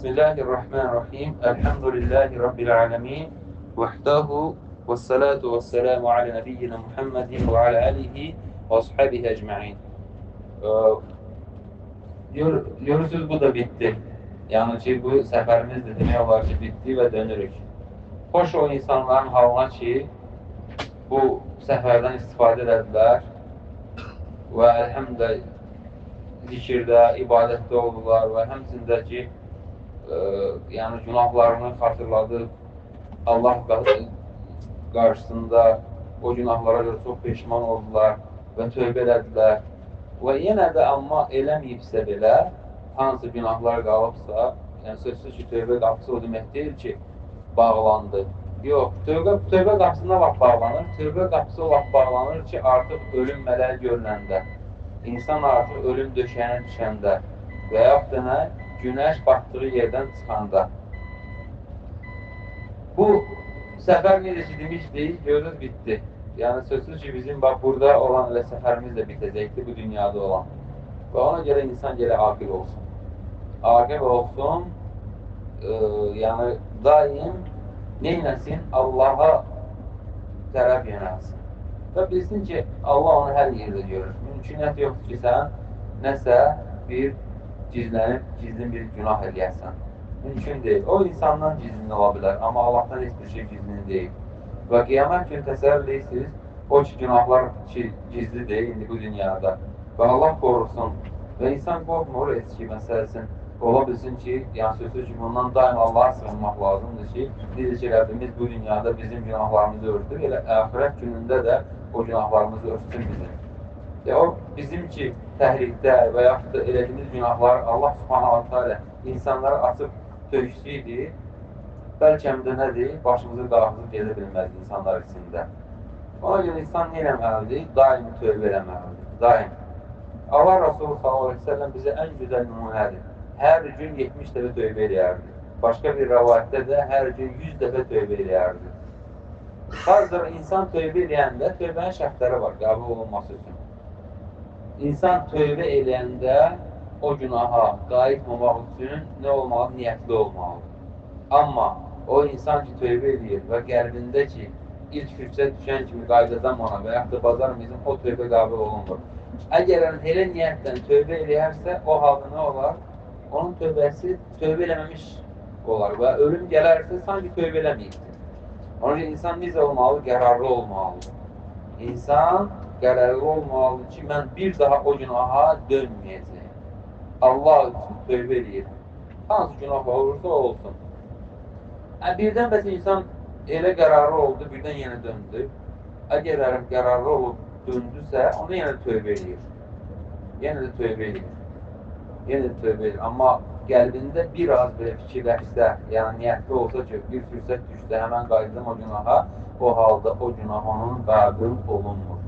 Bismillahirrahmanirrahim. Elhamdülillahi Rabbil alemin. Vahdahu ve salatu ve selamu ala nebiyyina Muhammedin ve ala alihi ve ashabihi ecma'in. Görürsünüz bu da bitti. Yani ki bu səfərimiz de demək olar ki bitti və dönürük. Xoş o insanların halına ki bu səfərdən istifadə edədilər və əlhəmdə zikirdə, ibadətdə oldular və həmçində ki yəni günahlarını xatırladı, Allah qarşısında o günahlara görə çox peşman oldular və tövbə elədilər. Və yenə də amma eləməyibsə belə, hansı günahlar qalıbsa, yəni sözsüz ki, tövbə qapısı o demək deyil ki, bağlandı. Yox, tövbə qapısına vaxt bağlanır. Tövbə qapısı o vaxt bağlanır ki, artıq ölüm mələyi görüləndə, insan artıq ölüm döşəyinə düşəndə və yaxud da günəş batdığı yerdən çıxanda. Bu səfər necə ki demişdik, görürüz bitdi. Yəni sözsüz ki, bizim burada olan elə səfərimiz də bitəcəkdir, bu dünyada olan. Və ona görə insan gələ aqil olsun. Aqil olsun, yəni daim neynəsin? Allaha tərəf yönəlsin. Və bilsin ki, Allah onu hər yerdə görür. Mümkünət yoxdur ki, sən nəsə bir gizlin bir günah eləyəsən. Mümkün deyil. O insandan gizlin ola bilər, amma Allahdan heç bir şey gizlin deyil. Və qiyamət gün təsəvvür edirsiniz, o ki, günahlar ki, gizli deyil indi bu dünyada. Və Allah qorusun. Və insan qorxmur eski məsələsin. Ola bilsin ki, yəni sözsüz ki, bundan daim Allah'a sığınmaq lazımdır ki, necə ki, Rəbbimiz bu dünyada bizim günahlarımızı örtür, elə əxirət günündə də o günahlarımızı örtsün bizim. O bizim ki, təhrikdə və yaxud da elədiyimiz günahlar Allah subhanahu teala insanları açıb tövsiydi, bəlkə də nədir? Başımızı qağızıb gedə bilməz insanlar içində. Ona görə insan nə eləməlidir? Daimi tövbə eləməlidir. Daim. Allah Resulü s.a.v. bizə ən gözəl nümunədir. Hər gün 70 dəfə tövbə eləyərdi. Başqa bir rəvayətdə də hər gün 100 dəfə tövbə eləyərdi. Hazır insan tövbə eləyəndə tövbənin şərtləri var, qəbul olunması üçün. İnsan tövbə eləyəndə o günaha qayıtmamaq üçün nə olmalı? Niyyətli olmalıdır. Amma o insan ki, tövbə eləyir və qəlbində ki, ilk fürsət düşən kimi qayıdacam ona və yaxud da bazarımızın o tövbə qəbul olunmur. Əgər elə niyyətdən tövbə eləyərsə, o halda nə olar? Onun tövbəsi tövbə eləməmiş olar və ölüm gələrsə, sanki tövbə eləməyibdir. Onun üçün insan necə olmalı? Qərarlı olmalıdır. İnsan qərarlı olmalıdır ki, mən bir daha o günaha dönməyəcəyim. Allah üçün tövbə eləyir. Hansı günah olursa olsun. Birdən bəs insan elə qərarlı oldu, birdən yenə döndü. Əgər qərarlı olub döndüsə, onu yenə tövbə eləyir. Yenə də tövbə eləyir. Yenə də tövbə eləyir. Amma qəlbində bir az belə fikirləşsə, yəni niyyətli olsa ki, bir fürsət düşsə, həmən qayıdım o günaha, o halda o günah onun qəbul olunmur.